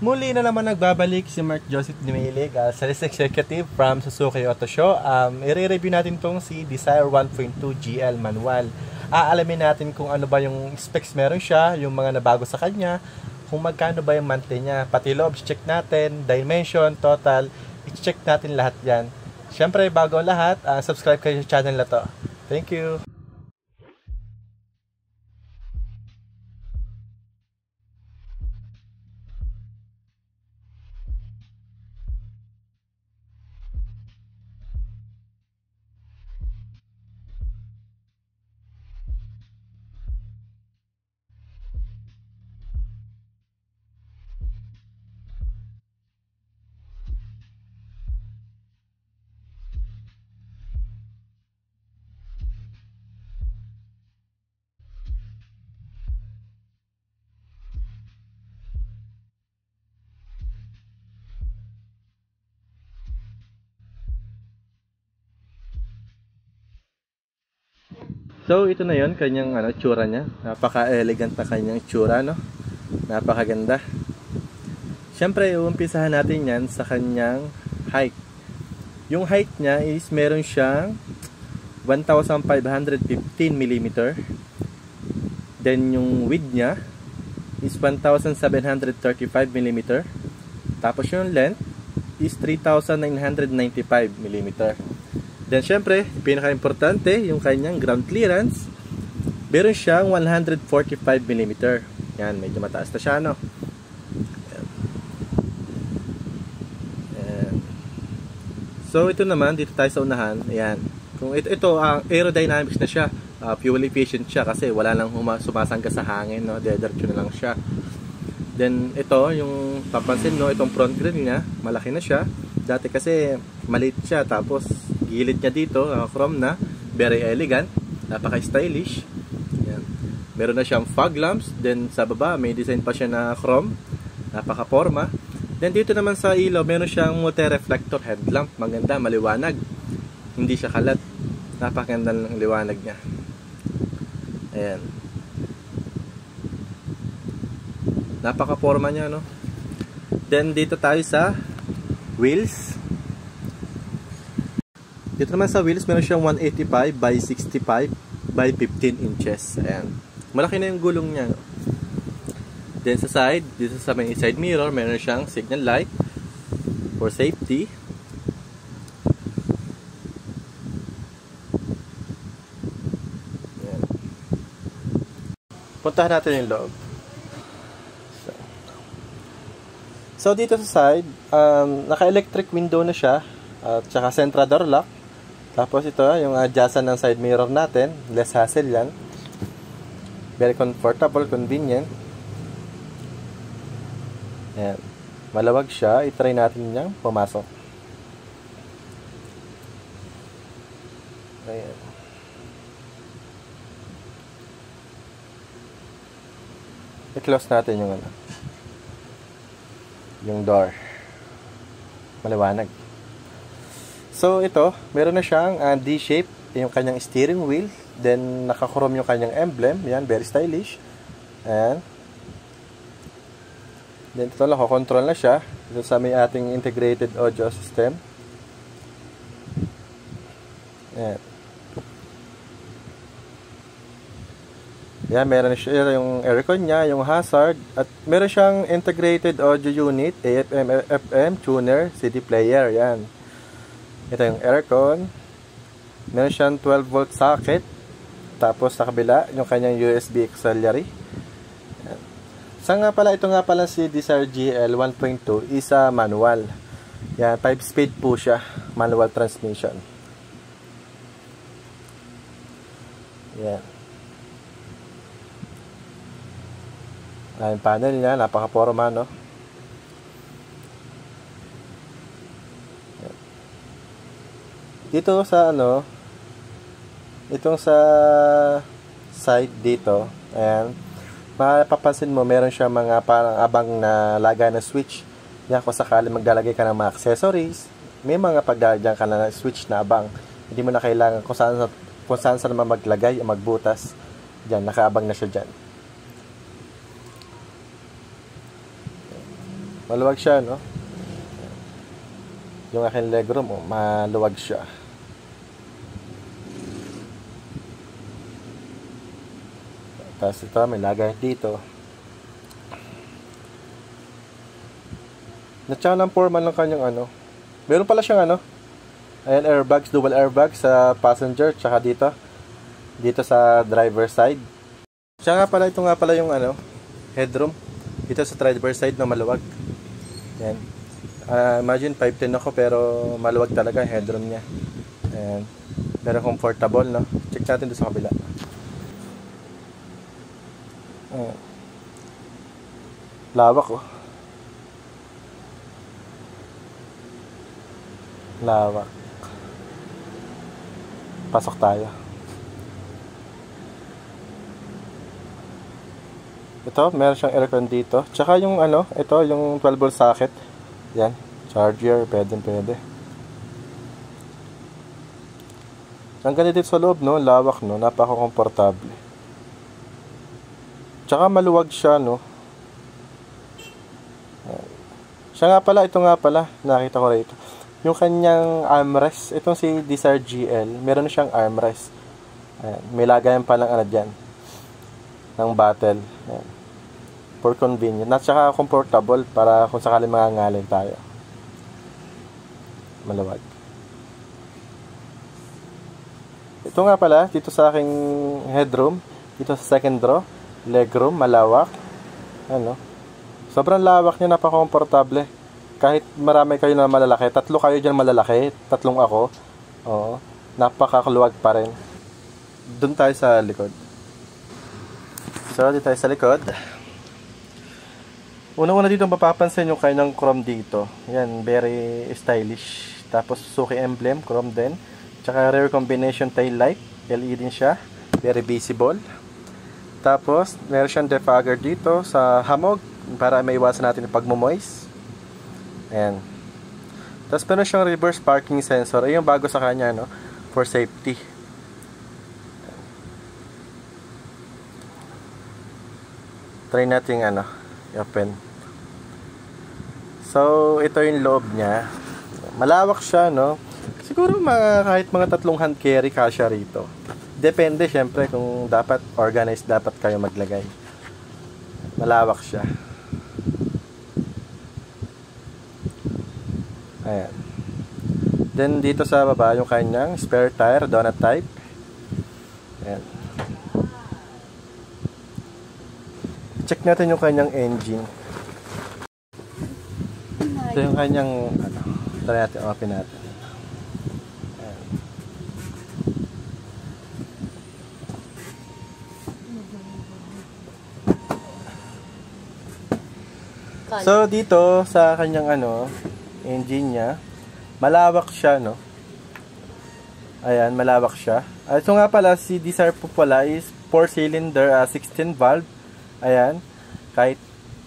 Muli na naman nagbabalik si Mark Joseph Dumilig, Sales Executive from Suzuki Auto Show. I-review natin tong si Dzire 1.2 GL manual. Aalamin natin kung ano ba yung specs meron siya, yung mga nabago sa kanya, kung magkano ba yung monthly niya, pati loob, check natin, dimension, total, i-check natin lahat yan. Siyempre, bago ang lahat, subscribe kayo sa channel na to. Thank you! So, ito na yon kanyang tsura niya. Napaka-elegant na kanyang tsura, no? Napakaganda. Siyempre, uumpisahan natin yan sa kanyang height. Yung height niya is meron siyang 1,515 mm. Then, yung width niya is 1,735 mm. Tapos, yung length is 3,995 mm. Then, syempre, pinaka-importante, yung kanyang ground clearance, meron siyang 145 mm. Yan, medyo mataas na siya, no? Ayan. So, ito naman, dito tayo sa unahan. Ayan. Kung ito aerodynamics na siya. Fuel efficient siya kasi wala lang sumasangga sa hangin, no? Diretso na lang siya. Then, ito, yung papansin, no? Itong front grille niya, malaki na siya. Dati kasi, maliit siya. Tapos, gilid niya dito, chrome na, very elegant, napaka-stylish. Yan. Meron na siyang fog lamps, then sa baba may design pa siya na chrome, napaka-forma. Then dito naman sa ilaw, meron siyang multi-reflector headlamp, maganda, maliwanag. Hindi siya kalat. Napakaganda ng liwanag niya. Ayan. Napaka-forma niya, no? Then dito tayo sa wheels. Dito naman sa wheels, meron siyang 185 by 65 by 15 inches. Ayan. Malaki na yung gulong niya. No? Then sa side, dito sa may side mirror, meron siyang signal light for safety. Ayan. Puntahan natin yung loob. So dito sa side, naka-electric window na siya. At saka central door lock. Tapos ito, yung adjustan ng side mirror natin. Less hassle yan. Very comfortable, convenient. Ayan. Malawag siya. I-try natin niyang pumasok. Ayan. I-close natin yung door. Maliwanag. So ito, meron na siyang D-shape, yung kanyang steering wheel, then naka-chrome yung kanyang emblem, yan, very stylish. Ayan. Then ito lang, control na siya. Ito sa may ating integrated audio system. Ayan. Yan, meron siya yung aircon niya, yung hazard, at meron siyang integrated audio unit, AM, FM, tuner, CD player, yan. Ito yung aircon. Meron siyang 12 volt socket. Tapos sa kabila, yung kanyang USB auxiliary. Ito nga pala si Dzire GL 1.2 is manual. Yan, 5 speed po siya. Manual transmission. Yan. Yung panel niya, napaka-forma, no? Dito sa itong sa side dito, ayan, mapapansin mo meron siya mga parang abang na lagay na switch. Yan, kung sakali maglalagay ka ng mga accessories, may mga pagdadyan ka na switch na abang. Hindi mo na kailangan kung saan naman maglagay o magbutas. Diyan, nakaabang na siya dyan. Maluwag siya, no? Yung aking legroom, maluwag siya. Tapos ito, may lagay dito. Natsakan ng Foreman lang kanyang ano. Meron pala siyang ano. Ayan, airbags, dual airbags sa passenger, tsaka dito sa driver side. Siya nga pala, ito nga pala yung ano, headroom. Dito sa driver side na maluwag. Ayan. Imagine 5'10 ako pero maluwag talaga yung headroom niya. Ayan. Pero comfortable, no? Check natin doon sa kabila. Ayan. Lawak, oh. Lawak. Pasok tayo. Ito, meron siyang aircon dito. Tsaka yung ano, ito, yung 12 volt socket. Yan, charger, pwede. Ang ganda dito sa loob, no? Lawak, no? Napaka-komportable. Tsaka maluwag siya, no? Siya nga pala, ito nga pala, nakita ko rito. Yung kanyang armrest, itong si Desire GL, meron na siyang armrest. Ayan, may lagayan palang ano dyan, ng battle. Ayan. For convenient. At saka comfortable para kung sakali mangangalin tayo. Maluwag. Ito nga pala, dito sa aking headroom, dito sa second row, legroom, malawak. Ano? Sobrang lawak niya, napaka-komportable. Kahit marami kayo na malalaki, 3 kayo dyan malalaki, 3 ako. Oo, napakaluwag pa rin. Doon tayo sa likod. So, dito tayo sa likod. Una-una dito mapapansin yung kanyang chrome dito. Yan, very stylish. Tapos Suzuki emblem, chrome din. Tsaka rear combination tail light, LED din siya. Very visible. Tapos, meron siyang defogger dito sa hamog para maiwasan natin yung pagmumoist. Ayan. Tapos meron siyang reverse parking sensor. Ayun yung bago sa kanya, no? For safety. Try natin ano, i-open. So, ito yung loob niya. Malawak siya, no? Siguro kahit mga 3 hand carry kasya rito. Depende, syempre, kung dapat organized, dapat kayo maglagay. Malawak siya. Ayan. Then, dito sa baba, yung kanyang spare tire, donut type. Ayan. Check natin yung kanyang engine. Ito yung kanyang, ano, try natin, open natin. Ayan. So, dito, sa kanyang, ano, engine niya, malawak siya, no? Ayan, malawak siya. Ito nga pala, si Desire po pala is 4-cylinder, 16 valve. Ayan, kahit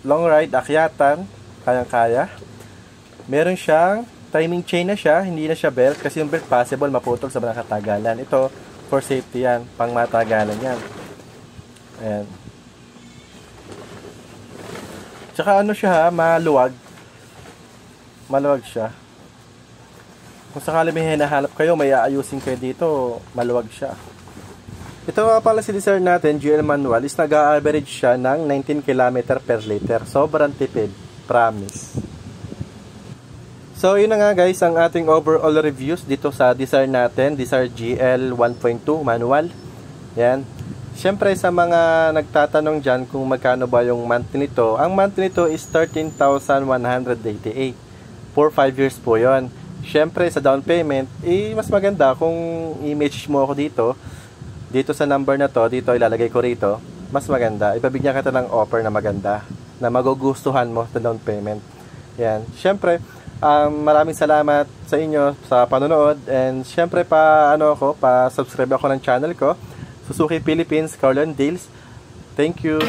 long ride, akyatan, kayang-kaya. Meron siyang timing chain na siya, hindi na siya belt, kasi yung belt possible maputol sa mga katagalan. Ito, for safety yan, pang matagalan yan. Ayan. Tsaka ano siya ha, maluwag. Maluwag siya. Kung sakali may hinahanap kayo, may aayusin kayo dito, maluwag siya. Ito nga pala si Desire natin, GL manual, is nag-average siya ng 19 km per liter. Sobrang tipid. Promise. So, yun na nga guys, ang ating overall reviews dito sa Desire natin, Desire GL 1.2 manual. Yan. Siyempre sa mga nagtatanong dyan kung magkano ba yung monthly nito, ang monthly nito is 13,188. For 5 years po yon. Siyempre sa down payment, mas maganda kung i-message mo ako dito sa number na to, dito ilalagay ko rito, mas maganda. Ibabigyan kita ng offer na maganda, na magugustuhan mo sa down payment. Yan. Siyempre, maraming salamat sa inyo sa panonood, and siyempre pa-subscribe ako ng channel ko, Suzuki Philippines Car Deals. Thank you.